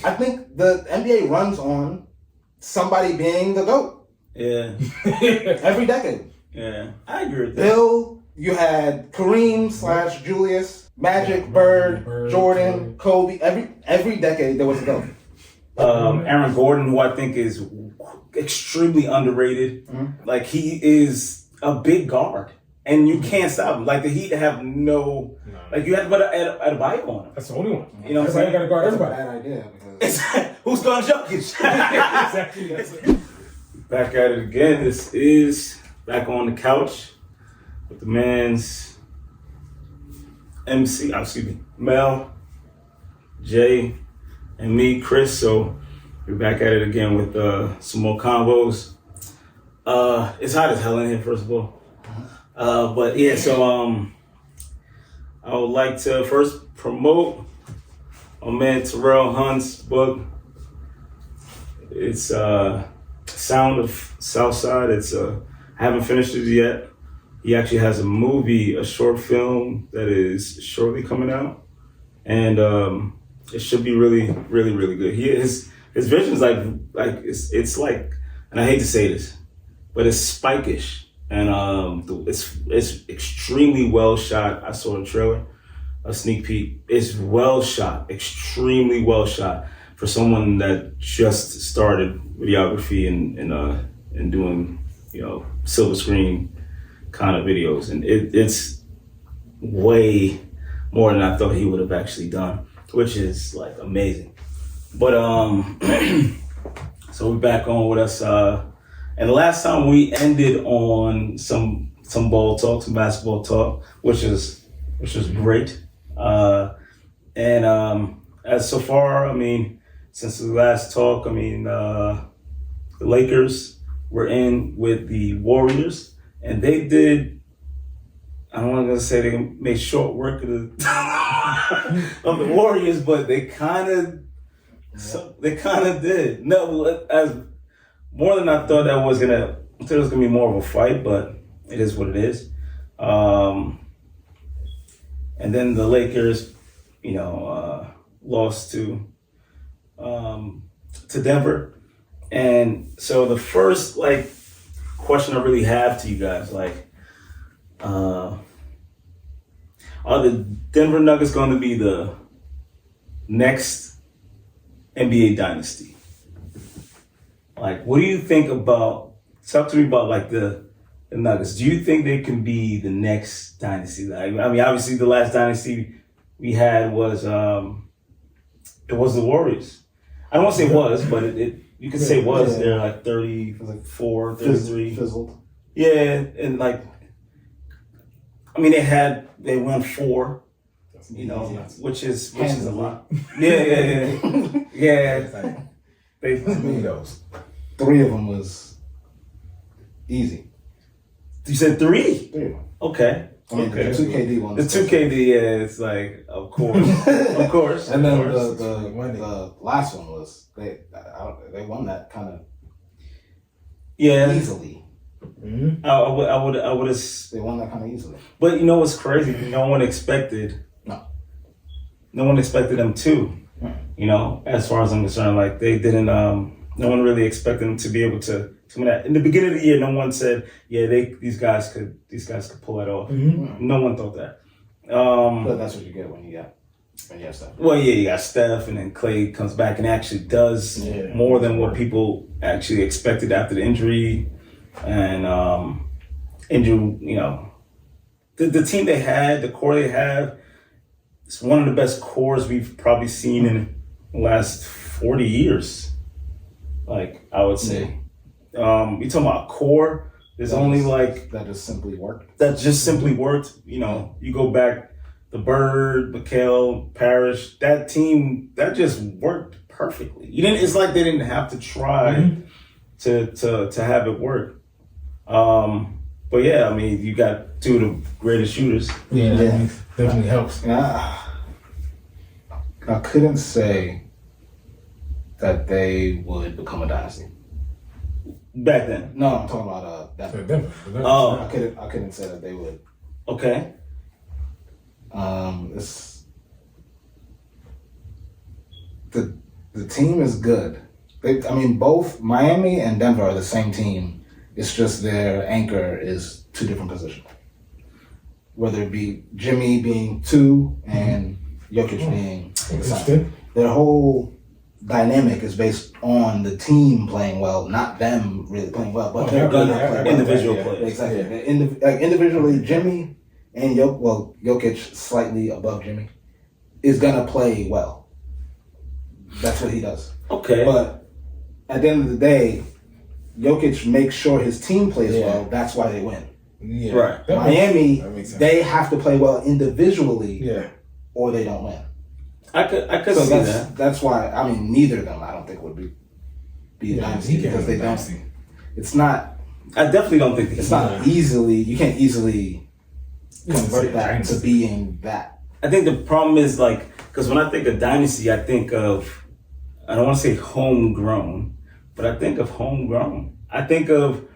I think the NBA runs on somebody being the GOAT. Yeah. Every decade. Yeah. I agree with that. Bill, you had Kareem / Julius, Magic, Bird, Jordan, Kobe. Every decade there was a GOAT. Aaron Gordon, who I think is extremely underrated. Mm-hmm. Like, he is a big guard. And you can't stop him. Like, the Heat have no... Like, you had to put a bite on him. That's the only one. You know what I'm saying? Everybody got to guard That's a everybody. bad idea. Because Who's going Jokic? Exactly. Back at it again. This is back on the couch with the man's MC, Mel, Jay, and me, Chris. So we're back at it again with some more combos. It's hot as hell in here, first of all. But yeah, so I would like to first promote my man Terrell Hunt's book. It's Sound of Southside. I haven't finished it yet. He actually has a short film that is shortly coming out, and it should be really, really, really good. His vision's like it's like, and I hate to say this, but it's Spike-ish, and it's extremely well shot. I saw a trailer, a sneak peek. It's well shot, extremely well shot for someone that just started videography and doing, silver screen kind of videos, and it's way more than I thought he would have actually done, which is like amazing. But so we're back on with us, and the last time we ended on some ball talk, some basketball talk, which is great. And as so far, I mean, since the last talk, I mean, the Lakers were in with the Warriors. And they did, I don't want to say they made short work of the Warriors, but they kind of did. No, as more than I thought I thought it was gonna be more of a fight, but it is what it is. And then the Lakers, lost to Denver. And so the first question I really have to you guys, are the Denver Nuggets going to be the next NBA dynasty? What do you think about? Talk to me about the Nuggets. Do you think they can be the next dynasty? Obviously the last dynasty we had was it was the Warriors. I don't want to say was, but you could say was. They're 34, 33. Fizzled. Yeah, and they won 4, which is a lot. Yeah. They those. 3 of them was easy. You said 3? 3 of them. Okay. The 2KD one. The 2KD, yeah, it's of course, of course. And then the last one was they won that kind of easily. Mm-hmm. I would have. They won that kind of easily. But you know what's crazy? No one expected. No one expected them to. As far as I'm concerned, they didn't. No one really expected them to be able to win that. In the beginning of the year, no one said, "Yeah, these guys could pull that off." Mm-hmm. No one thought that. But that's what you get when you have Steph. Well, yeah, you got Steph, and then Clay comes back and actually does more than what people actually expected after the injury. And the team they had, the core they have, it's one of the best cores we've probably seen in the last 40 years. I would say. You talking about core, there's only that just simply worked. That just simply worked. You go back, the Bird, McHale, Parrish, that team, that just worked perfectly. It's like they didn't have to try to have it work. But yeah, you got 2 of the greatest shooters. Yeah. Definitely helps. I couldn't say that they would become a dynasty. Back then? No, I'm talking about Denver. Oh. I couldn't say that they would. Okay. It's the The team is good. Both Miami and Denver are the same team. It's just their anchor is two different positions. Whether it be Jimmy being 2 and Jokic being Interesting. their whole dynamic is based on the team playing well, not them really playing well, but they're gonna play well. Individual Yeah. plays. Exactly. Yeah. Individually, Jimmy and Jokic slightly above Jimmy is gonna play well. That's what he does. Okay. But at the end of the day, Jokic makes sure his team plays Yeah. well. That's why they win. Yeah. Right. That Miami, makes sense. they have to play well individually, Yeah. or they don't win. I could So see that. that's why neither of them I don't think would be a Yeah, dynasty he can't because be they a don't. dynasty. It's not. I definitely don't think It's not easily. You can't easily convert that to Dynasty. being that. I think the problem is because when I think of dynasty, I think of, I don't want to say homegrown, but I think of homegrown. I think of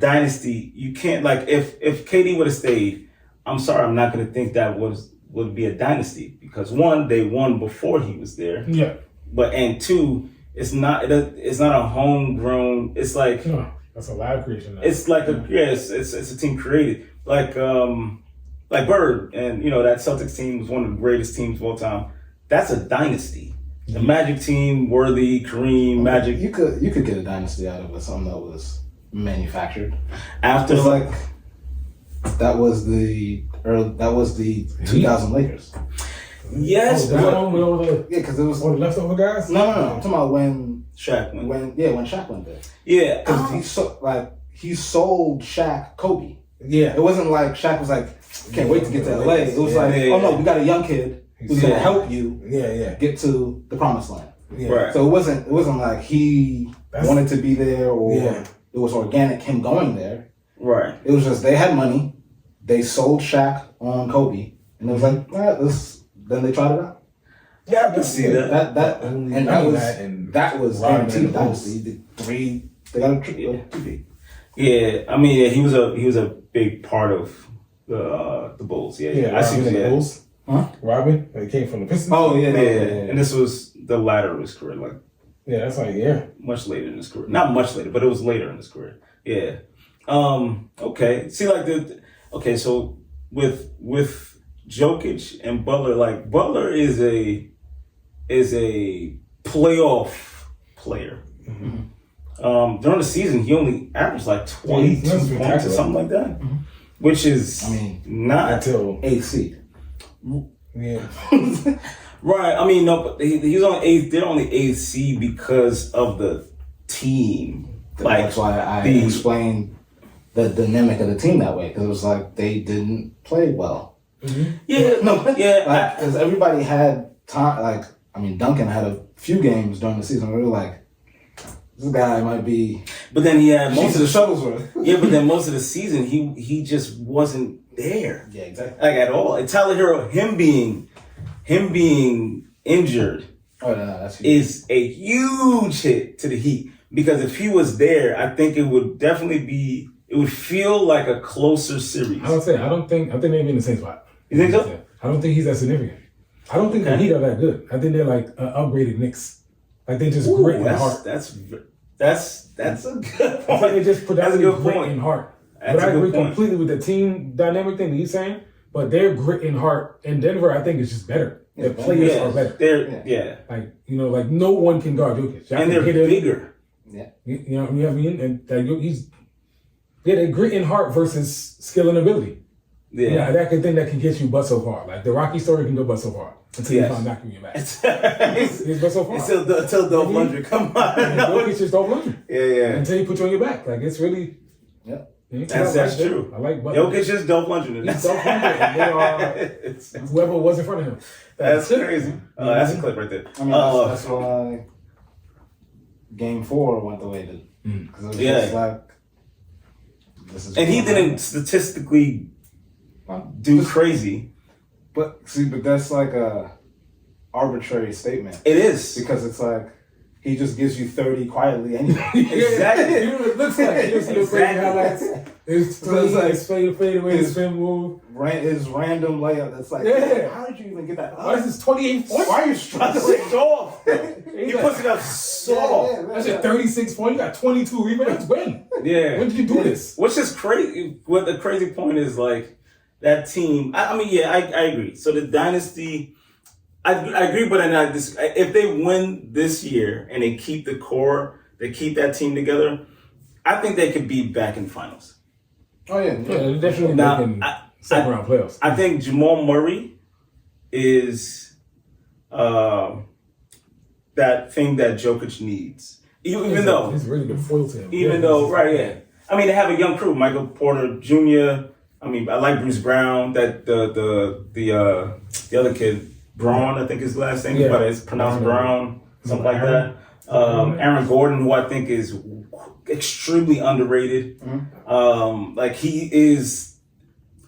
dynasty. You can't if KD would have stayed. I'm sorry, I'm not going to think that would be a dynasty because one, they won before he was there, Yeah. and two, it's not a homegrown. It's like No, that's a live creation. Now. it's like it's a team created like Bird, and that Celtics team was one of the greatest teams of all time. That's a dynasty. The Magic team, Worthy, Kareem, Magic. You could get a dynasty out of it, something that was manufactured. After It's like that was the 2000 Lakers. yes, that but one with all the Yeah, because it was all the leftover guys. no. I'm talking about when Shaq went. when Shaq went there. Yeah, Because he sold Shaq Kobe. Yeah. It wasn't like Shaq was like, can't wait to get to LA. It was like, Yeah. oh no, we got a young kid who's gonna Yeah. help you Yeah. get to the promised land. Yeah. right. So it wasn't like he That's- wanted to be there or Yeah. it was organic him going there. Right. It was just they had money, they sold Shaq on Kobe, and it was like, then they tried it out. Yeah, I can see that. That Only and that was and that was Rodman guaranteed and the Bulls. dynasty. They got a two. Yeah, he was a big part of the Bulls. Yeah, I see. Rodman and the Yeah. Bulls. Huh? Robin, they came from the Pistons. Oh yeah, And this was the latter of his career, like Yeah, that's like much later in his career. Not much later, but it was later in his career. Yeah. Okay. See, so with Jokic and Butler, like Butler is a playoff player. Mm-hmm. During the season, he only averaged like 22 Yeah, points or spectacular. something like that, which is not until 8th seed. yeah. right. No, but he was on eighth. They're on the eighth seed because of the team. That's why I explained the dynamic of the team that way because it was like they didn't play well. Yeah, Yeah, because everybody had time. Duncan had a few games during the season where we were like, this guy might be. but then he had Most of the Shuttlesworth. yeah, but then most of the season he just wasn't there. Yeah, exactly. Like at all. And Tyler Hero, him being injured Oh no, that's huge. is a huge hit to the Heat because if he was there, I think it would definitely it would feel like a closer series. I think they'd be in the same spot. You think so? I don't think he's that significant. I don't think the Heat are that good. I think they're like upgraded Knicks. Like they just grit and heart. That's a good I think point. they just That's a predominantly good grit point. and heart. That's But I a good agree point. completely with the team dynamic thing that he's saying. But their grit and heart in Denver, I think, is just better. Their players are better. They're Like no one can guard Jokic. and they're hit him. bigger. You know what I mean? And he's they grit and heart versus skill and ability. Yeah, that thing that can get you but so far. Like the Rocky story can go but so far until you find knocking you back. It's but so far. Until Dolph Lundgren come on. Jokic just Dolph Lundgren. Yeah. Until you put you on your back. Like it's really. Yeah. That's true. I like Butler. Jokic is Dolph Lundgren. He's Dolph Lundgren. And they are whoever was in front of him. That's crazy. That's a clip right there. That's why Game 4 went the way it did. Because it was just like, this is. And he didn't statistically do crazy. But that's like a arbitrary statement. It is. Because it's like, he just gives you 30 quietly anyway. Exactly. You know what it looks like. You see those crazy highlights. It's three, it's fade away, his- spin move. His random layup. That's like, Yeah. how did you even get that? Why is this 28 points? Why are you That's struggling? soft. He puts it up soft. That's a 36 point. You got 22 rebounds. When? Yeah. When did you do this? Which is crazy. What the crazy point is, like, that team. I mean, yeah, I agree. So the dynasty, I agree, but I disagree. If they win this year and they keep the core, they keep that team together, I think they could be back in the finals. Oh yeah, Yeah, they're definitely Now, making second round playoffs. I think Jamal Murray is that thing that Jokic needs. Even though he's really good foil to him. Even though, right, yeah. I mean, they have a young crew, Michael Porter Jr. I mean, I like Bruce Brown. That the other kid, Braun, I think his last name, Yeah. but it's pronounced Brown, something like that. Aaron Gordon, who I think is extremely underrated. Like, he is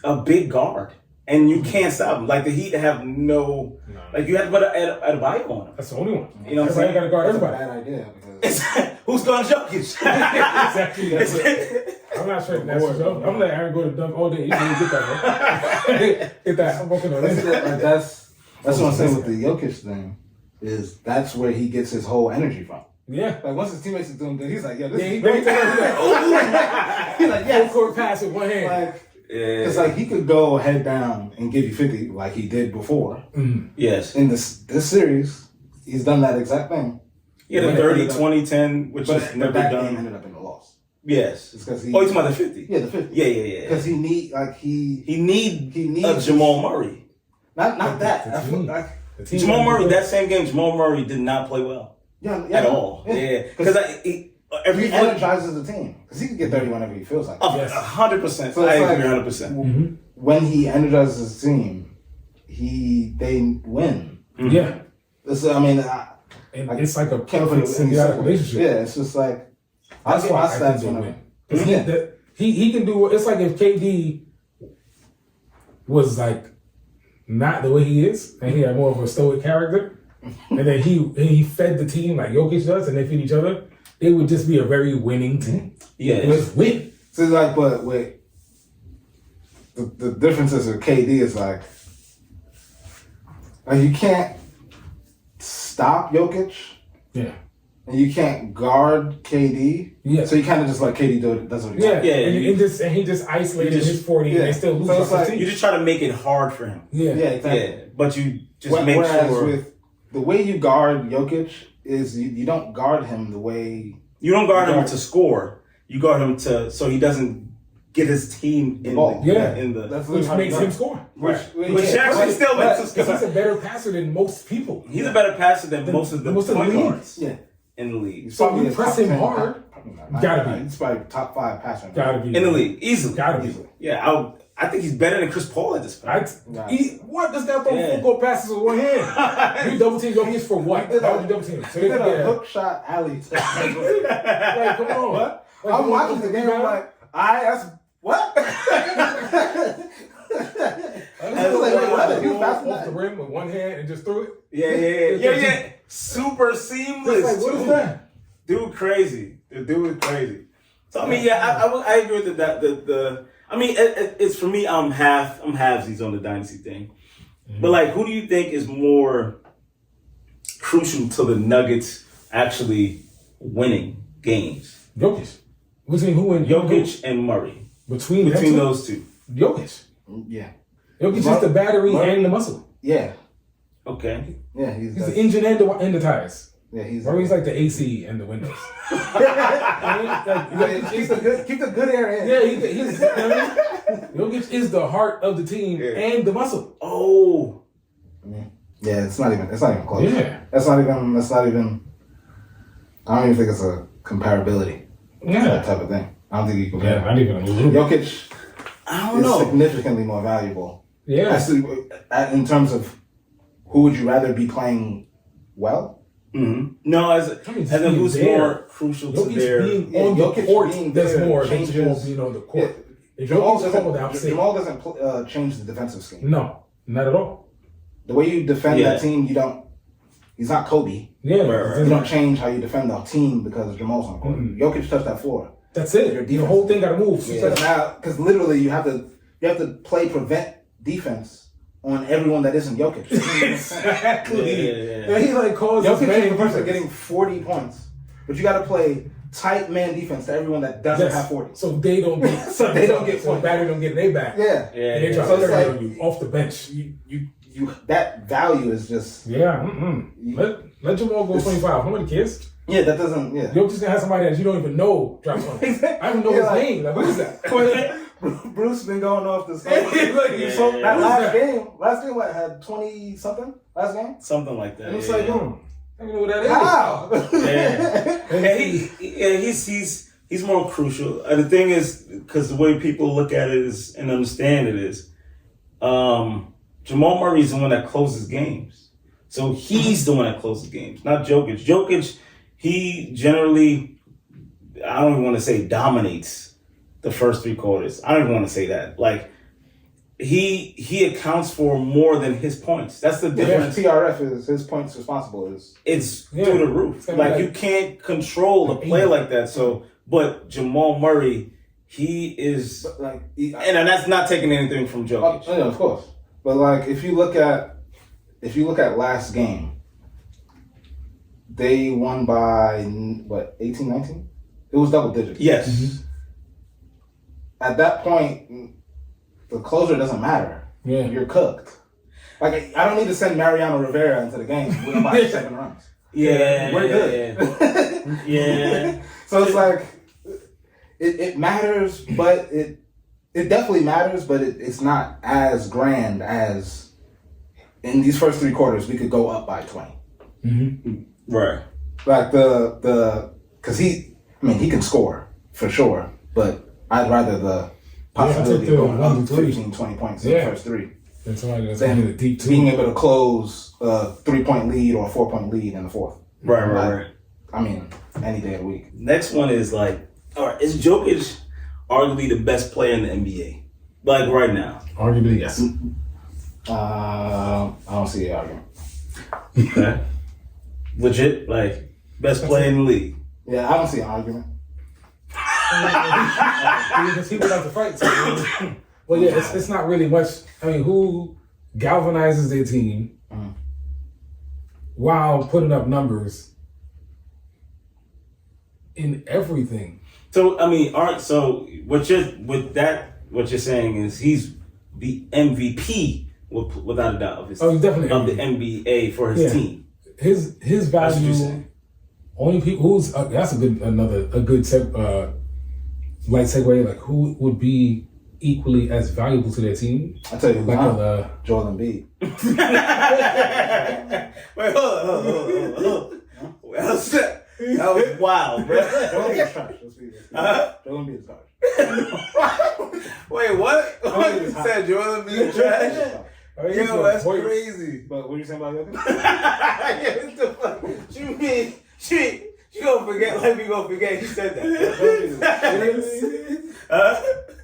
a big guard, and you can't stop him. Like, the Heat have no. Like, you have to put a Adebayo on him. That's the only one. You know what I'm saying? Got to guard That's a everybody. bad idea because Who's going Jokic? Exactly. That's it. I'm not sure that's the show. I'm gonna let Aaron go to dunk all day. You can get that, bro. Get that. I'm working on that's, it. that's what I'm saying with the Jokic thing. Is that's where he gets his whole energy from. Yeah. Like once his teammates are doing good, he's like, "Yo, this Yeah, is he great." goes He's like, full "Yes." court pass with one hand. Like Yeah. it's like he could go head down and give you 50 like he did before. Yes. In this series, he's done that exact thing. Yeah, the 30, 20, 10, which is But never that done. game ended up in a loss. Yes. It's because he. Oh, he's talking about the 50. Yeah, the 50. Yeah. Because he He needs Jamal Murray. Not that. The That's team. what, like, The team Jamal Murray, good. that same game, Jamal Murray did not play well yeah, at all. Yeah. Because he every energizes the team. Because he can get 30 whenever he feels like it. 100%. So I it's agree like- 100%. When he energizes the team, they win. Yeah. I mean, And it's like a can't put perfect it any symbiotic simpler. relationship. Yeah, it's just like I'll That's get why my I think stats they whenever. win. 'Cause he can do. It's like if KD was like not the way he is, and he had more of a stoic character, and then he fed the team like Jokic does, and they feed each other, it would just be a very winning team. Yes. Let's win. So it's like, but wait, the difference is with KD is like you can't stop Jokic. Yeah. And you can't guard KD. Yeah. So you kind of just let KD do it. That's what he Yeah. wants. Yeah, And he just isolated his 40, and they still lose So by it's like- 15. You just try to make it hard for him. Yeah. Yeah, exactly. Yeah. But you just make Whereas sure. with the way you guard Jokic is you don't guard him the way. You don't guard him to score. You guard him so he doesn't get his team in ball. Yeah. in the That's Which literally how makes you him guard. score. which actually still makes us Because he's score. a better passer than most people. He's a better passer than most of the most of the point league. guards Yeah. in the league. He's So probably you a press top him 10 hard, probably not. gotta be. He's probably top 5 passer. Gotta be. In the league. Easily. Gotta be. Yeah, I think he's better than Chris Paul at this point. What does that throw Yeah. full court passes with one hand? You double team Jokic for what? Why would you double team? So He they did can a get hook shot alley. like, come on. What? Like, I'm you watching want the to game. I'm rebound? like, that's what? I was like, wait, what? He was off faster than the that. rim with one hand and just threw it. Yeah. Super Just seamless like, what is too. that? Dude, crazy. The dude is crazy. So I mean, yeah, I agree with that. The I mean, it's for me. I'm halvesies on the dynasty thing. But like, who do you think is more crucial to the Nuggets actually winning games? Jokic. Between who and Jokic and Murray. Between Between them those two. two? Jokic. Yeah. Jokic is the battery Murray- and the muscle. Yeah. Okay. Yeah. He's He's the engine and the tires. Yeah. He's Murray's like the AC and the windows. keep the good air in. Yeah, he's Jokic is the heart of the team and the muscle. Oh. Yeah, it's not even close. Yeah. That's not even I don't even think it's a comparability. That type of thing. I don't think you can Yeah, not even a little. Jokic I don't is know. significantly more valuable. Yeah. Actually, in terms of who would you rather be playing well? Mm-hmm. No, as in who's there. more crucial to Jokic their. being Yeah, on the Jokic court being does there more than changes- Jamal being on the court. Yeah. If Jamal Jokic's cold, I'm saying Jamal doesn't change the defensive scheme. no, not at all. The way you defend Yeah. that team, you don't. He's not Kobe. Yeah, Right. You don't change how you defend the team because Jamal's on the court. Mm-mm. Jokic touched that floor. That's it. The whole thing got to move. Because literally you have to play prevent defense on everyone that isn't Jokic. Exactly. Yeah. He like calls Jokic is the person getting 40 points, but you got to play tight man defense to everyone that doesn't have 40. So they don't get. So they don't get. So Battery don't get their back. Yeah. And they drop 30 on you off the bench. You that value is just. Yeah. Let Jamal go 25. How many kids? Yeah, that doesn't. Yeah. You're just gonna have somebody that you don't even know drop on. I don't know his name. Like, what is that? Bruce been going off this. That last game, what had 20 something? Last game, something like that. And it's like, I don't know what that is. How? He's more crucial. The thing is, because the way people look at it is and understand it is, Jamal Murray is the one that closes games. So he's the one that closes games, not Jokic. Jokic, he generally, I don't even want to say dominates the first 3 quarters. I don't even want to say that. Like, he accounts for more than his points. That's the difference. TRF is his points responsible it's through the roof. Like, you can't control a play like that. So, but Jamal Murray, he is and that's not taking anything from Jokic. Yeah, of course. But like, if you look at last game, they won by what, 18, 19? It was double digits. Yes. Mm-hmm. At that point, the closer doesn't matter. Yeah. You're cooked. Like, I don't need to send Mariano Rivera into the game with about 7 runs. Yeah. We're good. Yeah. So it's like, it matters, but it definitely matters, but it's not as grand as in these first 3 quarters, we could go up by 20. Mm-hmm. Right. Like because he can score for sure, but I'd rather the possibility of going up 15, 20 points in the first 3 than somebody that's going to hit a deep 2. Being able to close a 3-point lead or a 4-point lead in the 4th. Right. I mean, any day of the week. Next one is like, all right, is Jokic arguably the best player in the NBA? Like right now? Arguably, yes. I don't see the argument. Okay. Legit, like, best player in the league. Yeah, I don't see an argument. Because he would have to fight. So, well, yeah, it's not really much. I mean, who galvanizes their team while putting up numbers in everything? So, I mean, all right, so what you're saying is he's the MVP without a doubt of definitely of the NBA for his team. His value. Only people who's that's a good light segue. Like, who would be equally as valuable to their team? I tell you, like Joel Embiid. Wait, hold on. That was wild, bro. Joel Embiid is trash. Joel Embiid is trash. Wait, what? You said Joel Embiid trash? Yo, that's crazy. But what are you saying about Jokic? Yeah, what the fuck? You mean she gonna forget like we gonna forget he said that.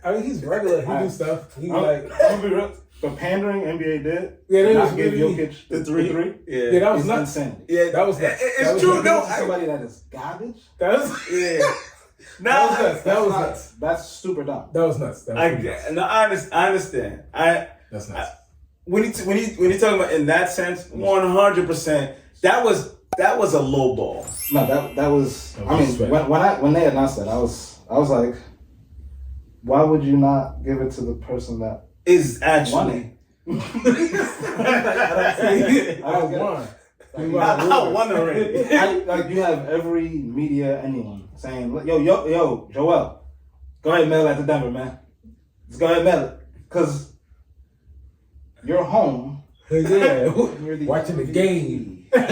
I mean, he's regular. He do stuff. He's I'm gonna be real. The pandering NBA did. Yeah, they not was give really, Jokic the three. Yeah, that was it's nuts. insanity. Yeah, that was nuts. It's true. No, somebody that is garbage. That was That was nuts. That's super dumb. That was nuts. I understand. That's nuts. When you talking about in that sense, 100%, that was a low ball. No, that was. I mean, when they announced that, I was like, why would you not give it to the person that is actually won it? I don't get it. I wondering. Like, you have every media, anyone saying, yo, Joel, go ahead and mail that to Denver, man. Just go ahead and mail it, cause you're home. Yeah, watching the game. You've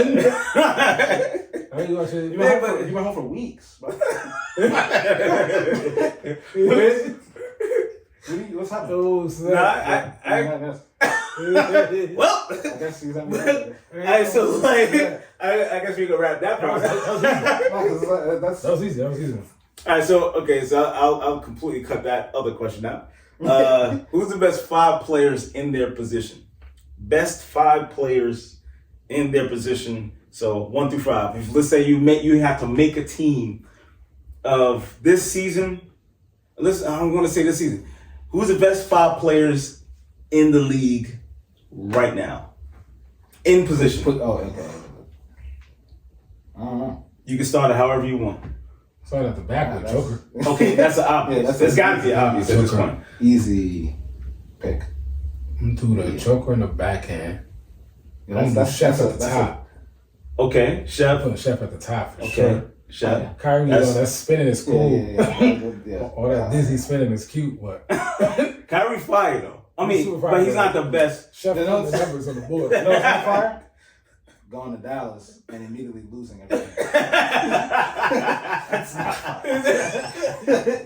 been home for weeks. What's happening? Oh, snap. Well, I guess you so like, I guess we can wrap that part. That was easy. All right, so I'll completely cut that other question out. Who's the best 5 players in their position? Best 5 players in their position. So 1 through 5. If let's say you have to make a team of this season. Listen, I'm going to say this season. Who's the best 5 players in the league right now? In position. Oh, okay. I don't know. You can start it however you want. Start at the back with Joker. Okay, that's the obvious. Yeah, That's got to be obvious at this point. Easy pick. Do the Joker in the backhand. Yeah, That's Chef at the top. Okay, Chef. Put Chef at the top for Okay, sure. Chef. Kyrie, that spinning is cool. Yeah. All that dizzy spinning is cute, but Kyrie fire though. I He's mean, super fire, but he's though. not the best. Chef put the numbers on the board. You know what's on fire? Going to Dallas and immediately losing everything. That's not fire.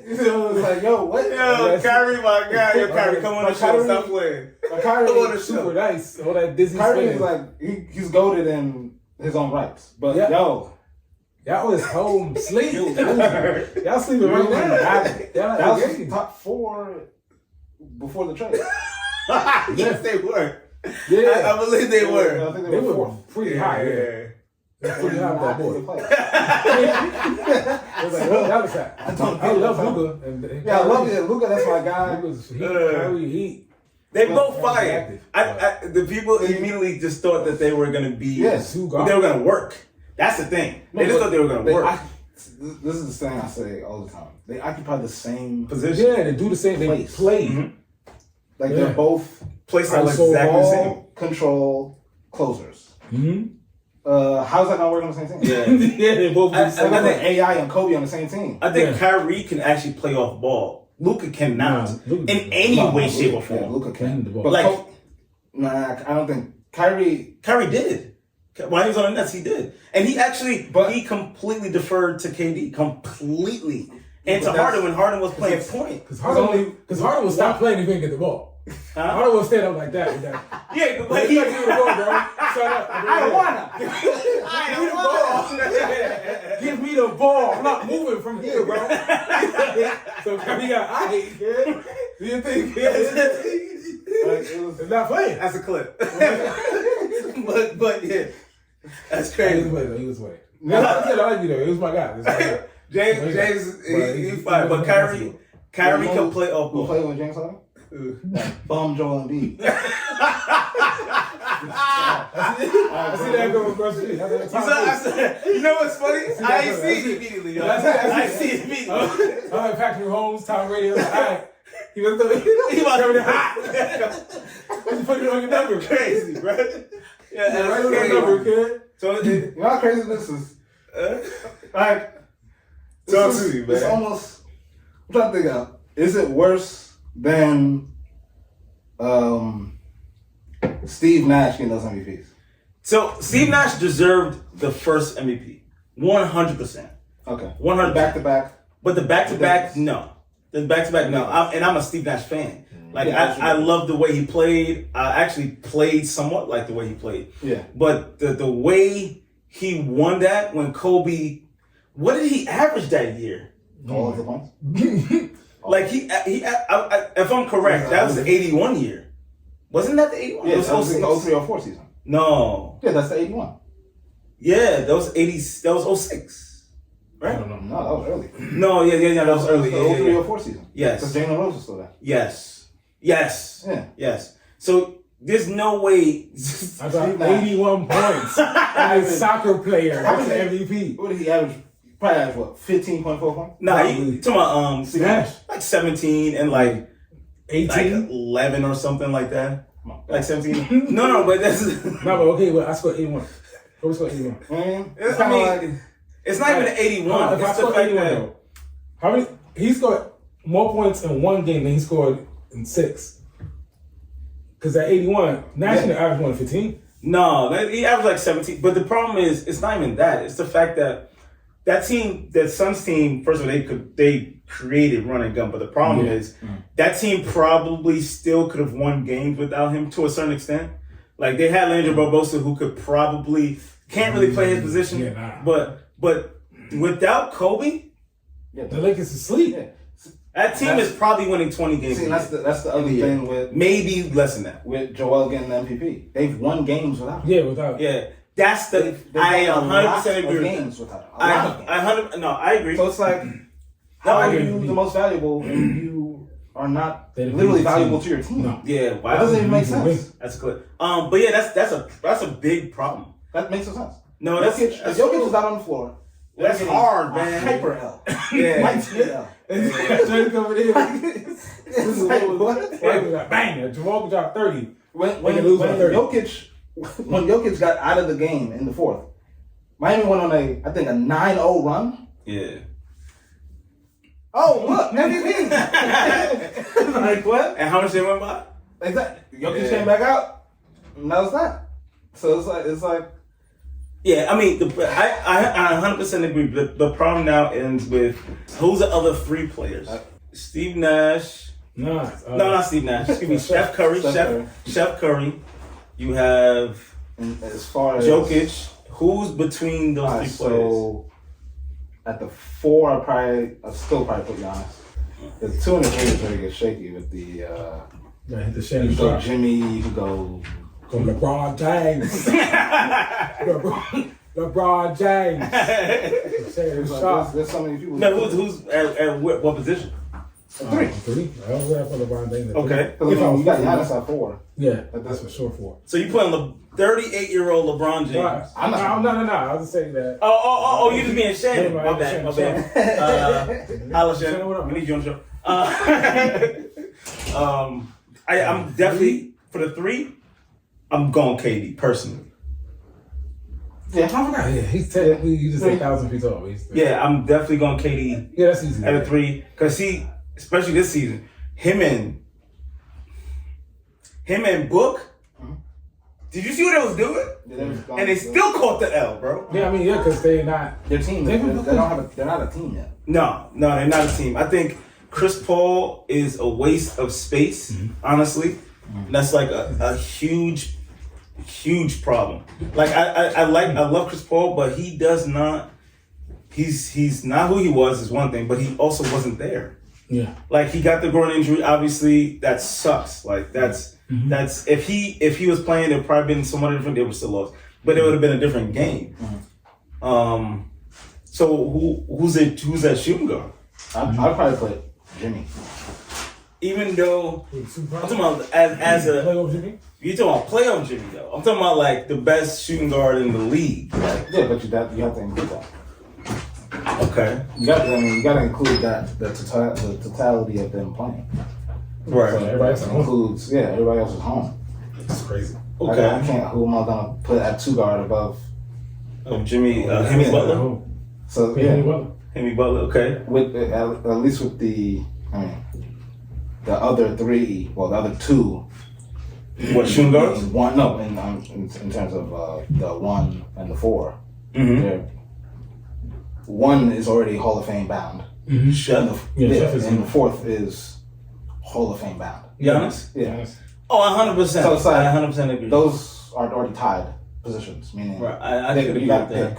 You know, it's like, yo, what? Yo, Kyrie, my guy. Yo, Kyrie, come on the show. Stop playing. Kyrie Come on the is Super show. nice. All that dizzy Kyrie spinning. is like, he's goated in his own rights. But Yeah. yo, Y'all was home sleep. Y'all sleeping right now. Y'all that like was game. top 4 before the trade. Yes, they were. Yeah. I believe they were. I think They were were 4th. pretty high. Yeah. That's pretty high Not that boy. as a player. It was like, that was that. I love Luka. Yeah, I love it. Luka, that's my guy. Luka's heat. Kyrie heat. They both Well, fired. The people immediately just thought that they were going to be. Yes. They were going to work. That's the thing. They just thought they were going to work. This is the thing I say all the time. They occupy the same Position. Yeah, they do the same. They Place. play. Mhm. Like Yeah. they're both Place that looks Also exactly the ball same. control closers. Mm-hmm. How's that not working on the same team? Yeah. Yeah, they both do the I same. Like I think- think AI and Kobe on the same team. I think Yeah. Kyrie can actually play off ball. Luka cannot. Nah, Luka in can. any No, way, Luka- shape, or Yeah, form. Luka Playing can. the ball. But Like- nah, I don't think Kyrie. Kyrie did. While he was on the Nets, he did. And he actually, But- he completely deferred to KD. Completely. And But to that's- Harden when Harden was playing point. Because Harden will stop playing if he didn't get the ball. Huh? Harden will stand up like that. With that. Yeah, but Like, he... you gotta give me the ball, bro. Shut up. I don't wanna. Give me the ball. Give me the ball. I'm not moving from here, bro. So Kyrie got eye, kid. Do you think, kid? Like, it was- It's not playing. That's a clip. but yeah. That's He crazy. was winning. He was winning. No, I like you though. He was my guy. He was my guy. James, he fine. But Kyrie can play off Who ball. played with James Harden? Bum Joel Embiid. I see that going across the street. You know what's funny? I ain't that see coming. it immediately, yo. That's it. I see it immediately. I'm like Patrick Holmes, Tom Brady. I'm like, all right. He was He about to coming be in hot. hot. He's putting it on your number. Crazy, bro. Yeah, that's Right on your crazy. number, kid. So You know how crazy this is? Like, Talk this to is- me, man. It's almost. I'm trying to think of. Is it worse than Steve Nash getting those MVPs? So Steve Nash deserved the first MVP, 100%. Okay. 100. Back to back. But the back-to-back, no. The back-to-back, no. I'm a Steve Nash fan. Like, Yeah, I love the way he played. I actually played somewhat like the way he played. Yeah. But the way he won that when Kobe, what did he average that year? All of the points. Like, if I'm correct, that was the 81 year. Wasn't that the 81? Yeah, It was that was the 06. 03-04 season. No. Yeah, that's the 81. Yeah, that was 80. That was 06. I Right? don't know. No, that was early. No, yeah, that was early. The Yeah, yeah, yeah. 03-04 season. Yes. Because Jalen Rose was still there. Yes. Yeah. Yes. So there's no way. I got 81 points. As a soccer player, How that's many- an MVP. What did he average? Probably average what? 15.4 points? Nah, you talking about Nash. like 17 and like 18? 11 or something like that. Come on. Like 17. No, but that's. No, but okay, well, I scored 81. Kobe scored 81. It's I kind of mean, like. it's not even the 81. If I It's the scored fact 81 that. though, how many? He scored more points in one game than he scored in 6. Because at 81, Nash didn't average 115. No, he averaged like 17. But the problem is, it's not even that. It's the fact that team, that Suns team, first of all, they created run and gun. But the problem is, that team probably still could have won games without him to a certain extent. Like, they had Landry Barbosa, who could probably, can't really play his position. Yeah, nah. But without Kobe, The Lakers asleep. Yeah. that team is probably winning 20 games. See, a that's year. the other Yeah. thing with Maybe less than that. Joel getting the MVP. They've won games without him. Yeah, without. Yeah. That's the, They've I won a lot 100% of agree with games that. without him. A lot of games. I agree. So it's like how are you the most valuable and you are not literally valuable to your team? No. Yeah, That doesn't even make sense. That's clear. But yeah, that's a big problem. That makes no sense. No, Jokic, if Jokic is out on the floor, that's hard, man. Hyper L. Yeah. Might be L. Drake coming in. It's like, what? Bang! Jamal dropped 30. When Jokic Jokic got out of the game in the fourth, Miami went on a 9-0 run. Yeah. Oh, look, MVP. Like what? And how much they went by? Exactly. Jokic came back out, and that was that. So it's like. Yeah, I mean, I 100% agree. The problem now ends with who's the other three players? Steve Nash. No, not Steve Nash. Excuse me, Steph Curry. Chef Curry. You have as far as Jokic. Who's between those three players? So at the 4, I still probably put Giannis. The 2 and the 3 is going to get shaky with the. hit the you Shannon could go Sharp. Jimmy. You could go. Go LeBron James. LeBron James. Shannon Sharp. There's so many people. No, who's at what position? 3. 3. I was there for LeBron James. Okay. You got Giannis at 4. Yeah, that's for sure 4. So you putting the 38-year-old LeBron James? Right. I'm not. No. I was just saying that. Oh! You just being Shannon. Yeah, My bad. Holla, Shannon. What up, We need you on the show. I'm definitely for the 3. I'm going KD personally. Yeah, I forgot. Yeah, he's technically you just 1,000 feet tall. Yeah, I'm definitely going KD. Yeah, that's easy. At a 3 because he, especially this season, him and Book. Did you see what they was doing? And they still caught the L, bro. Yeah, I mean, yeah, because they're not. Their team. They're not a team yet. No, they're not a team. I think Chris Paul is a waste of space. Honestly, that's like a huge problem. Like I love Chris Paul, but he does not. He's not who he was is one thing, but he also wasn't there. Yeah. Like he got the groin injury. Obviously, that sucks. Like that's if he was playing, it would probably been somewhat different. They would still lost, but it would have been a different game. So who's that shooting guard? I'd probably put Jimmy. Even though I'm talking about as a playoff Jimmy. You talking about playoff Jimmy though? I'm talking about like the best shooting guard in the league. Like, yeah, but you have to include that. Okay. You got to include that the totality of them playing. Right. So everybody else includes everybody else is home. That's crazy. Okay. I can't. Who am I gonna put at 2 guard above? Jimmy Hemi Butler. So Hemi Butler. Okay. With at least with the other 3, well, the other 2. What shooting guards? One, no, in terms of the 1 and the 4. Mm-hmm. 1 is already Hall of Fame bound. Mm-hmm. Shut up. And the 4th is Hall of Fame bound. Giannis? Yeah. Oh, 100%. So it's like, I 100% agree. Those are already tied positions, meaning right. I think you got to pick.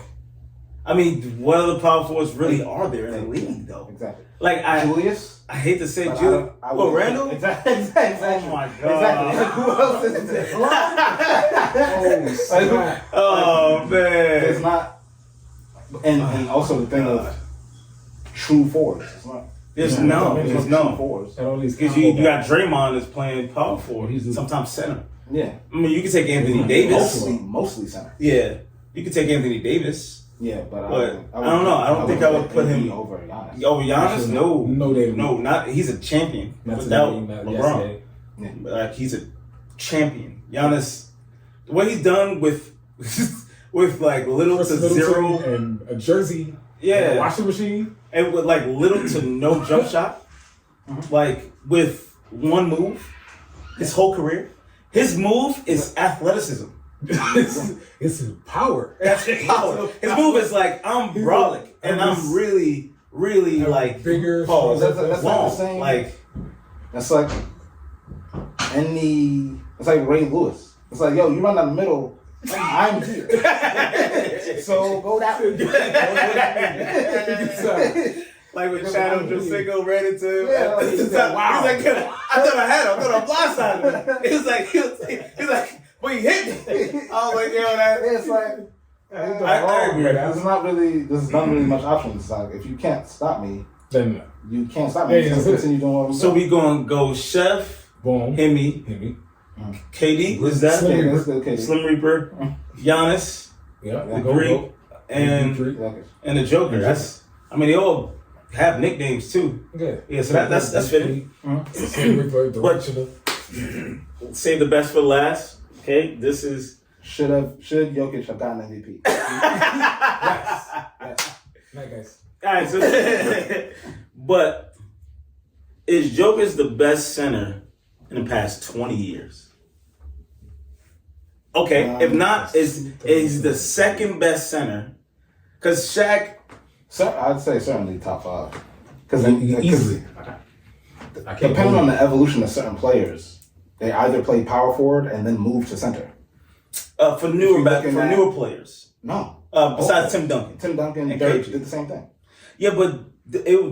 I mean, what other power forwards really are there in the league, though? Exactly. Like Julius. I hate to say Julius. Oh, Randall. Exactly. Oh my god. Exactly. Who else is there? Oh man. It's not. And also the thing of true forwards. It's not. There's no forwards. Because you got Draymond that's playing power forward, sometimes center. Yeah. I mean, you can take Anthony Davis. Mostly center. Yeah. You can take Anthony Davis. Yeah, but I don't know. I don't think I would put him over Giannis. Over Giannis? No, not. He's a champion without LeBron. Yeah. Like he's a champion. Giannis, what he's done with like little to zero and a jersey, and a washing machine, and with like little to no jump shot, like with one move, his whole career. His move is athleticism. It's his power. That's his power. His move is like I'm brolic and I'm really like bigger. That's long. Like the same. Like that's like It's like Ray Lewis. It's like you run down the middle. I'm here. So go that way. Like when Shadow Josingo ran into him. Yeah, he's like, wow. He's like, I thought I had him. I thought I blindsided him. He was like, well, you hit me. I was like, it's like, there's not really much options. It's like, if you can't stop me, Then You can't stop me. Yeah, Just continue doing what I'm So doing. we gonna go Chef, boom, Hemi, KD. Is that Slim Reaper. That's still okay. Slim Reaper, Giannis, Yeah, the go, Greek, go. and Jokic. the Joker. That's. I mean, they all have nicknames too. Okay. Yeah, so that's fitting. Slim Reaper, directional. Save the best for last. Okay, this is. Should Jokic have gotten MVP? Yes. Night, guys. All right, so but is Jokic the best center in the past 20 years? Okay, if not, is the second best center? Because Shaq, I'd say certainly top 5. Because Easily. I can't depending on the evolution of certain players, they either play power forward and then move to center. for newer players, No. besides Tim Duncan. Tim Duncan And Dirk KG. did the same thing. Yeah, but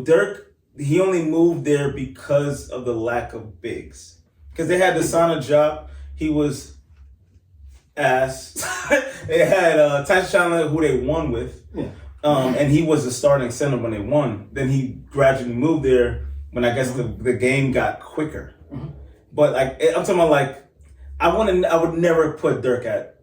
Dirk, he only moved there because of the lack of bigs. Because they had to sign a job. He was ass. They had Tyson Chandler, who they won with. Yeah. And he was the starting center when they won. Then he gradually moved there when I guess the game got quicker. Mm-hmm. But like I'm talking about, like I would never put Dirk at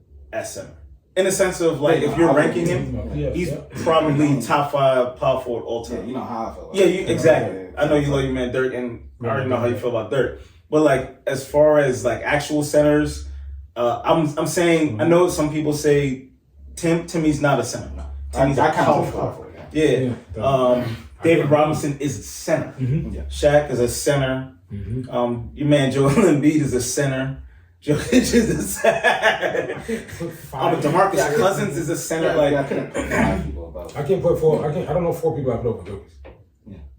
center. In the sense of like, if you're ranking him, he's probably top 5 power forward all Yeah, time. you know how I feel. Yeah, exactly. I know you love your man Dirk, and I already know how you feel about Dirk. But like, as far as like actual centers, I'm saying, I know some people say Timmy's not a center. Timmy's a power forward. Yeah. David Robinson is a center. Mm-hmm. Yeah. Shaq is a center. Mm-hmm. Your man Joel Embiid is a center. Jokic is a center. DeMarcus Cousins is a center. I couldn't put 5 people above. I can't put 4. I don't know 4 people I put over Jokic.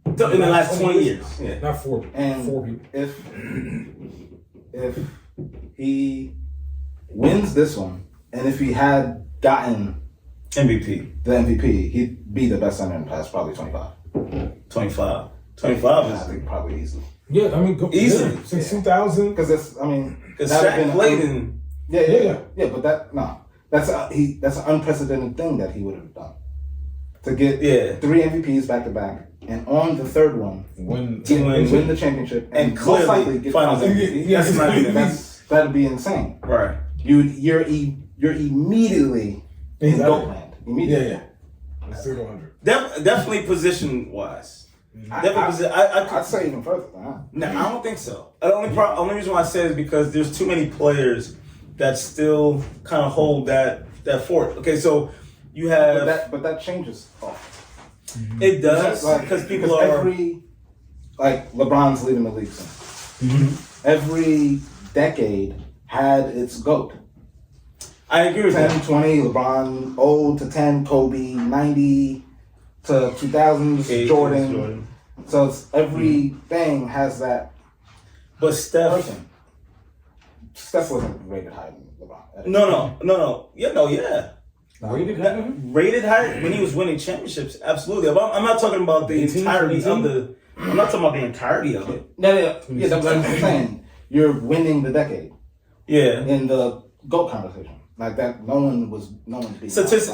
In the last 20 years. Yeah. Not 4. And 4 people. If he wins this one, and if he had gotten MVP. the MVP, he'd be the best center in the past probably 25. 25. 25 I is think probably easily. Yeah, I mean, Easily. Yeah, since 2000. Because that's, I mean, because that'd have Shaq been played in. Yeah, but that's an unprecedented thing that he would have done. To get 3 MVPs back to back, and on the third one, win the championship, and clearly most likely get finals MVP. Yes, That'd be insane. Right. You're immediately in GOAT land. Immediately. Yeah. It's 300. Definitely position wise. I'd say even further than that. No, I don't think so. The only reason why I say it is because there's too many players that still kind of hold that fort. Okay, so you have, but that changes. it does because people are LeBron's leading the league soon. Every decade had its GOAT. I agree with 10, that. 20, LeBron, 0 to 10, Kobe, 90 to 2000s, Jordan. So it's everything has that. But Steph wasn't rated higher than LeBron. No. Yeah. Rated higher when he was winning championships, absolutely. I'm not talking about the entirety of the. I'm not talking about the entirety of it. Yeah, that's what I'm saying. You're winning the decade. Yeah. In the GOAT conversation. Like that, no one was beating.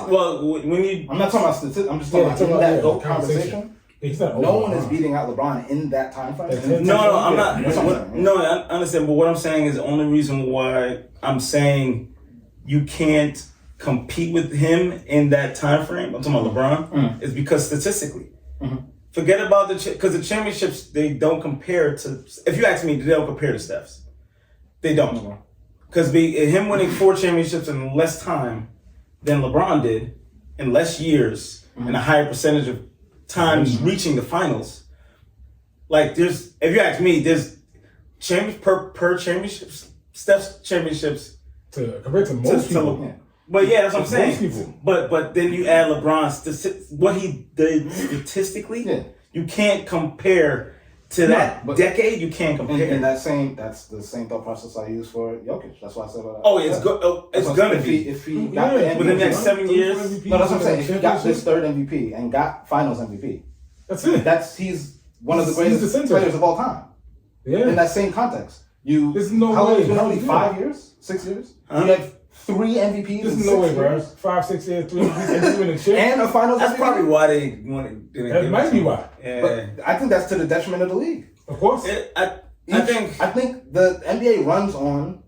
Well, when you, I'm not talking about statistics. I'm just talking about that GOAT conversation. No one is beating out LeBron in that time frame. No, I'm not. No, I understand. But what I'm saying is the only reason why I'm saying you can't compete with him in that time frame. I'm talking about LeBron is because statistically, forget about because the championships they don't compare to. If you ask me, they don't compare to Steph's. They don't. Because him winning 4 championships in less time than LeBron did, in less years, and a higher percentage of times reaching the finals. Like if you ask me, there's per championships, Steph's championships compared to most people. But yeah, that's what I'm saying. Most people. But then you add LeBron's what he did statistically, you can't compare. To that decade, you can't compare. And that's the same thought process I use for Jokic. That's why I said that. Oh, it's gonna be. If he got the MVP, within the next 7 years. No, that's what I'm saying. If he got this third MVP and got Finals MVP, that's it. He's one of the greatest players of all time. Yeah. In that same context, there's no how way. How many 5 years, 6 years? You have 3 MVPs. There's in no way, 6 bro. years. 5, 6 years, 3 MVPs, and a chip. And a finals That's MVP. probably why they wanted. That might be why. Yeah. But I think that's to the detriment of the league. Of course. I think the NBA runs on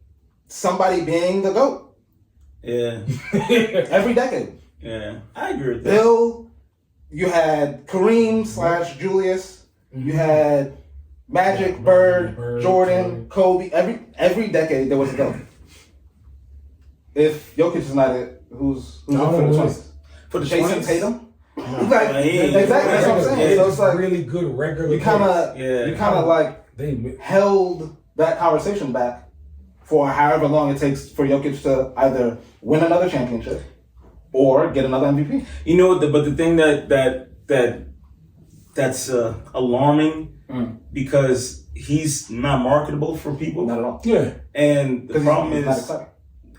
somebody being the GOAT Yeah. every decade. Yeah. I agree with that. Bill, you had Kareem / Julius, you had Magic, Bird, Jordan, Kobe. Every decade there was a GOAT. If Jokic is not it, who's it for the 20s? For the Jason 20s? Tatum? No. Exactly, that's what I'm saying. So it's like really good regular. you kind of like they held that conversation back for however long it takes for Jokic to either win another championship or get another MVP. You know, but the thing that's alarming because he's not marketable for people. Not at all. Yeah. And the problem He's not is, exciting.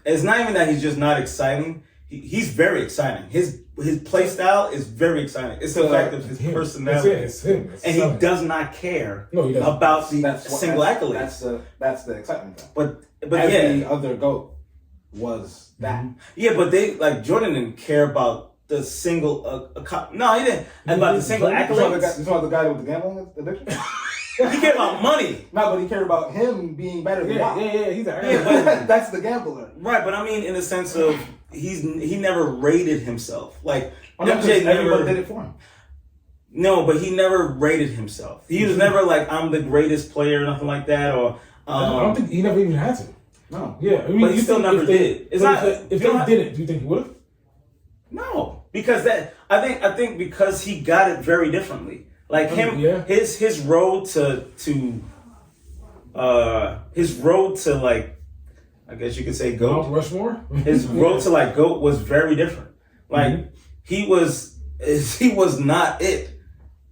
it's not even that he's just not exciting. He's very exciting. His play style is very exciting. It's the fact of his personality. It's him. And he does not care No, he doesn't. about the single accolades. That's the excitement thing. But Every yeah. other GOAT was that. Yeah, but they like Jordan didn't care about the single. No, he didn't. And about the single You saw accolades. the guy with the gambling addiction? He cared about money. No, but he cared about him being better than Yeah, Bob. he's a Yeah, but- That's the gambler. Right, but I mean in the sense of he never rated himself. Like Oh, no, MJ everybody never did it for him. No, but he never rated himself. He was never like I'm the greatest player or nothing like that or I don't think he never even had to. No. Yeah, I mean, But he you still think never if they- did. It's but not- if you they don't have- didn't, do you think he would have? No, because I think because he got it very differently. Like him, Yeah. his road to like, I guess you could say Mount GOAT. Rushmore. His road to like GOAT was very different. Like he was not it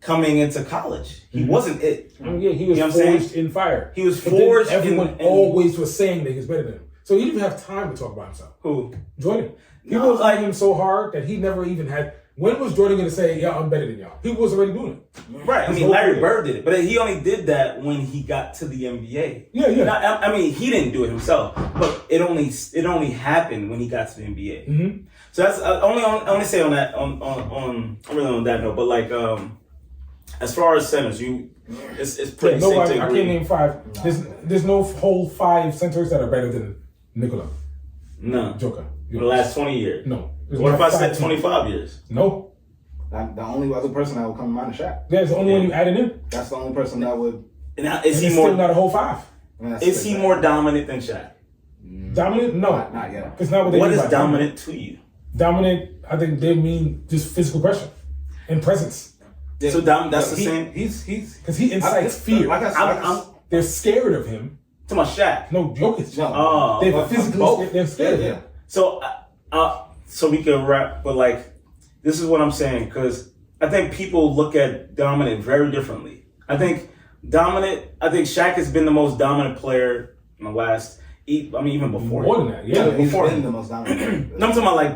coming into college. He wasn't it. I mean, yeah, he was You know what I'm forged in fire. He was But then forged. everyone always was saying that he's better than him. So he didn't even have time to talk about himself. Who? Jordan. People No, was like him so hard that he never even had. When was Jordan going to say, "Yeah, I'm better than y'all"? He was already doing it. Right. I His mean, whole Larry career. Bird did it, but he only did that when he got to the NBA. Yeah. I mean, he didn't do it himself, but it only happened when he got to the NBA. Mm-hmm. So that's I only say on that on really on that note. But like as far as centers, it's pretty safe Nobody. to I agree. can't name 5. There's no whole 5 centers that are better than Nikola No, Joker. for the last 20 years. No. What if I said 5 25 years? No. The only other person that would come to mind is Shaq. That's the only one you added in. That's the only person that would. And now, And is he it's still more not a whole 5. is he more dominant than Shaq? Dominant? No. Not yet. It's not what they What mean is by dominant to you? Dominant, I think they mean just physical pressure and presence. Yeah. So that's the same. He's Because he incites fear. I'm They're scared of him. to my Shaq. No, Jokic. No. Oh, They're physically they're scared of Yeah. him. So, so we can wrap, but like, this is what I'm saying because I think people look at dominant very differently. I think Shaq has been the most dominant player in the last. Even before. More him. than that, yeah. He's before been him. the most dominant. No, I'm talking about like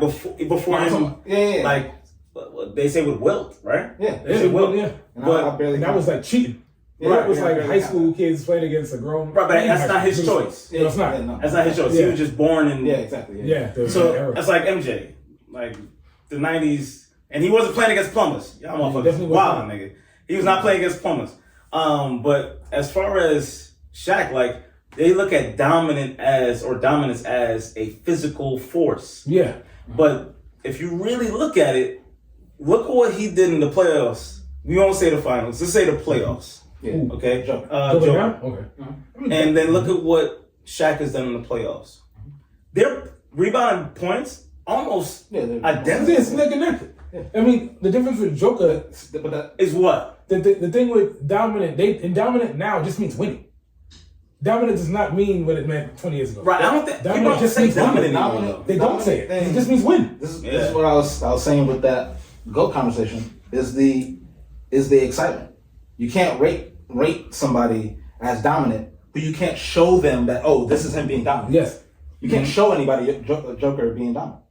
before him. Yeah. Like what they say with Wilt, right? Yeah. They say Wilt. Yeah. But I barely. And that was like cheating. Yeah, That was yeah, like yeah, high yeah. school kids playing against a grown. Right, but that's not his choice. No, it's not. Yeah, no. That's not his choice. He Yeah. was just born in. Yeah, exactly. Yeah. So era. that's like MJ, like the '90s, and he wasn't playing against plumbers. Y'all motherfuckers, definitely wow, wasn't. nigga. He was not playing against plumbers. But as far as Shaq, like they look at dominance as a physical force. Yeah. But if you really look at it, look at what he did in the playoffs. We won't say the finals. Let's say the playoffs. Yeah. Okay, Joker. Joker Joker. now? Okay. And then look at what Shaq has done in the playoffs. Their rebounding points almost identical. It's neck and neck. I mean, the difference with Joker, But that, Is what? the thing with dominant, dominant now just means winning. Dominant does not mean what it meant 20 years ago. Right, I don't think people Dominant don't just say means dominant winning. anymore, though. They don't say it. Dominant It just means win. this is what I was saying with that GOAT conversation is the excitement. You can't rate somebody as dominant, but you can't show them that this is him being dominant. Yes. You can't show anybody a Joker being dominant.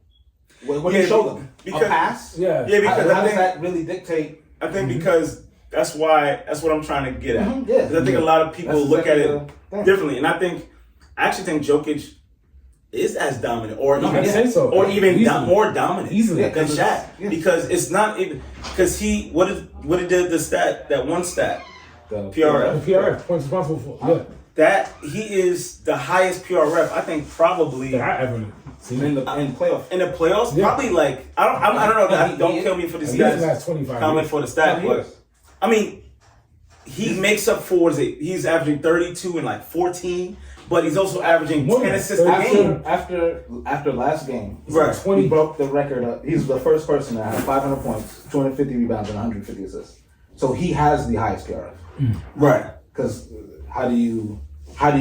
What do you show them? because- A pass? Yeah. Yeah, because How I does think, that really dictate? I think because that's what I'm trying to get at. Mhm, yeah. Because I think a lot of people That's look at exactly it the thing. differently, and I actually think Jokic is as dominant, or No, even I'd say so. or even Easily. more dominant Easily. than Shaq, because it's not even because he what did the stat that one stat The PRF. The PRF points responsible for that he is the highest PRF I think probably that I ever seen. in playoff. in the playoffs. Yeah. Probably like I don't know. Don't kill me for this At least the guy's last 25 comment years. for the stat, He but is. I mean he makes up for he's averaging 32 and like 14, but he's also averaging More 10 than assists a game. After last game, Right. he broke the record. He's the first person to have 500 points, 250 rebounds, and 150 assists. So he has the highest PRF. Right. Because how do you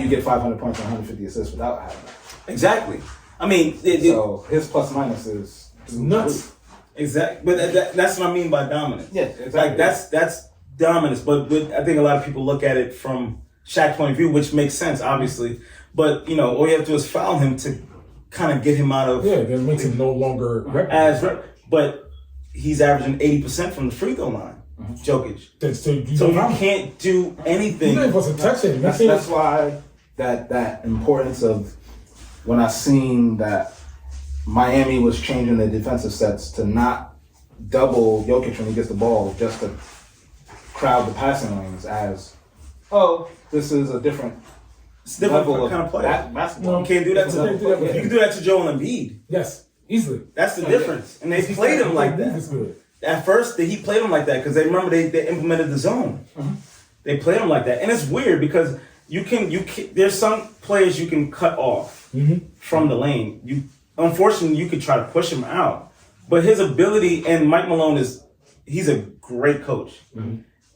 get 500 points and 150 assists without having that? Exactly. I mean, So his plus minus is Nuts. exactly. But that's what I mean by dominance. Yeah, exactly. Like that's dominance. But I think a lot of people look at it from Shaq's point of view, which makes sense, obviously. But all you have to do is foul him to kind of get him out of Yeah, that makes him no longer But he's averaging 80% from the free throw line, Jokic. So you can't do anything. You're not supposed to touch him. That's why that importance of when I seen that Miami was changing their defensive sets to not double Jokic when he gets the ball, just to crowd the passing lanes as, this is a different It's a different level kind of player. basketball. You can't do that You can't do that with you can do that to Joel Embiid. Yes, easily. That's the difference. And they played him like That's that. good. At first, he played him like that because they remember they implemented the zone. They played him like that, and it's weird because you can there's some players you can cut off from the lane. Unfortunately you could try to push him out, but his ability, and Mike Malone he's a great coach.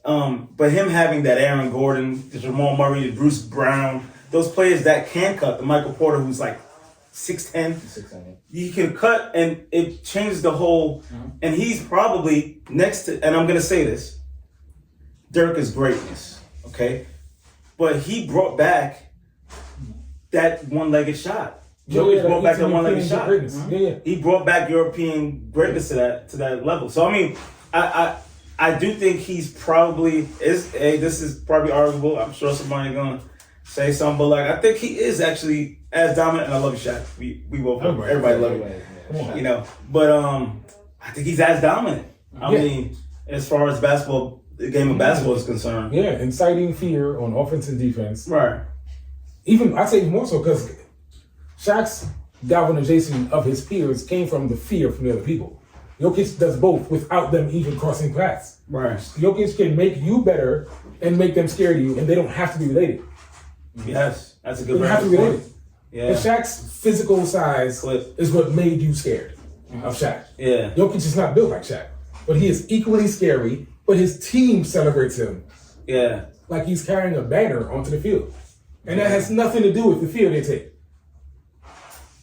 But him having that Aaron Gordon, the Jamal Murray, the Bruce Brown, those players that can cut, the Michael Porter who's like 6'10", he can cut, and it changes the whole. And he's probably next to, and I'm gonna say this, Dirk is greatness, okay, but he brought back that one-legged shot. Jokic brought back that one-legged shot. He brought back European greatness to that level. So I mean, I do think he's probably this is probably arguable. I'm sure somebody gonna say something, but like I think he is actually as dominant. And I love you, Shaq. We both everybody love you. But I think he's as dominant. I mean, as far as basketball, the game of basketball is concerned. Yeah, inciting fear on offense and defense. Right. Even I'd say more so because Shaq's galvanization of his peers came from the fear from the other people. Jokic does both without them even crossing paths. Right. Jokic can make you better and make them scared of you, and they don't have to be related. Yes, that's a They good. don't have to be related. Yeah. And Shaq's physical size is what made you scared of Shaq. Yeah. Jokic is not built like Shaq, but he is equally scary. But his team celebrates him. Yeah. Like he's carrying a banner onto the field, and that has nothing to do with the field they take.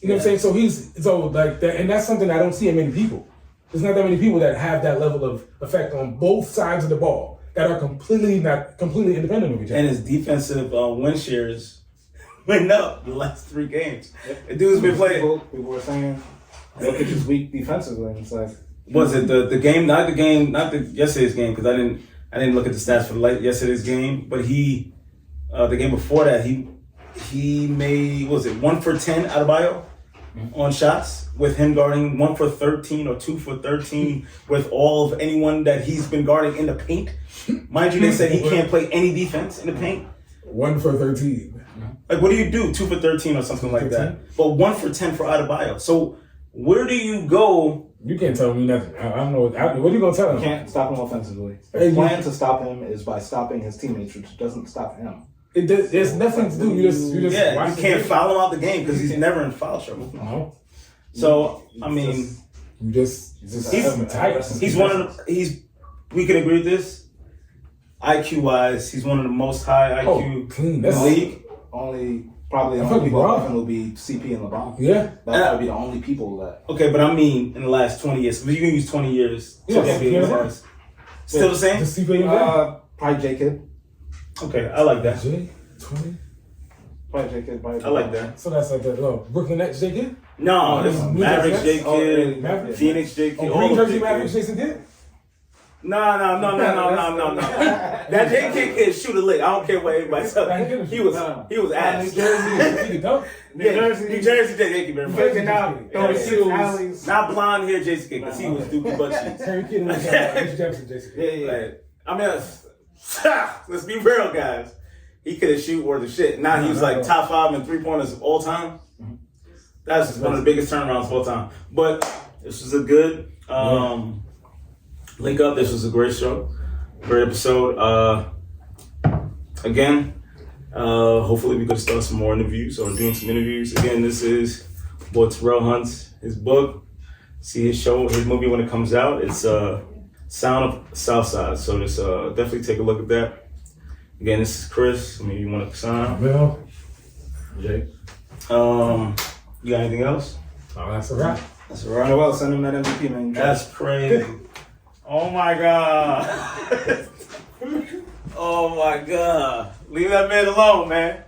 You know what I'm saying? So like that, and that's something I don't see in many people. There's not that many people that have that level of effect on both sides of the ball that are completely independent of each other. And his defensive win shares went up the last 3 games. The dude's been playing. People were saying Jokic is weak defensively, and it's like, Was it the game? Not yesterday's game, because I didn't look at the stats for yesterday's game. But the game before that, he made, what was it, 1 for 10 out of bio on shots, with him guarding 1 for 13 or 2 for 13 with all of anyone that he's been guarding in the paint. Mind you, they said he can't play any defense in the paint. 1 for 13. Like, what do you do? 2 for 13 or something like that. But 1 for 10 for Adebayo. So where do you go? You can't tell me nothing. I don't know. What are you gonna tell him? you can't stop him offensively. The plan to stop him is by stopping his teammates, which doesn't stop him. There's nothing to do. You just Yeah, watch you the can't game. foul him out the game because he's never in foul trouble. No. So I mean, You just he's one of the we can agree with this. IQ wise, he's one of the most high IQ clean. in That's the league. Probably the only people above him will be CP and LeBron. Yeah. That would be the only people that. Okay, but I mean in the last 20 years. But you can use 20 years. to Yes, get the yeah. exercise. Still the same? Just CP Probably J Kid. Okay, I like that. J 20. Probably J Kid. I like that. So that's like the Brooklyn Nets J Kid. No, this is New Mavericks Jersey J Nets? Kid, Mavericks. Phoenix J Kid. Oh, all Green the Jersey J Mavericks Kid. Jason Kidd. No. That JK kid shoot a lick. I don't care what anybody says. He was ass. New Jersey. New Jersey, thank you very much. Faking out, throwing shoes. alleys. Not blonde hair Jason Kidd, because he was dookie butt cheeks. Harry Kidd was Mitch Jefferson, Jason Kidd. Yeah. Like, I mean, let's be real, guys. He could have shoot worth of shit. Now he was like top 5 in 3-pointers of all time. That's one of the biggest turnarounds of all time. But this was a good link up. This was a great show, great episode. Again, hopefully we could start some more interviews or doing some interviews. Again, this is Terrell Hunt's his book. See his show, his movie when it comes out. It's Sound of Southside. So just definitely take a look at that. Again, this is Chris. I mean, you want to sign? Bill. Jake. You got anything else? Oh, that's a wrap. That's right. Well, send him that MVP, man. That's crazy. Oh my God. Oh my God. Leave that man alone, man.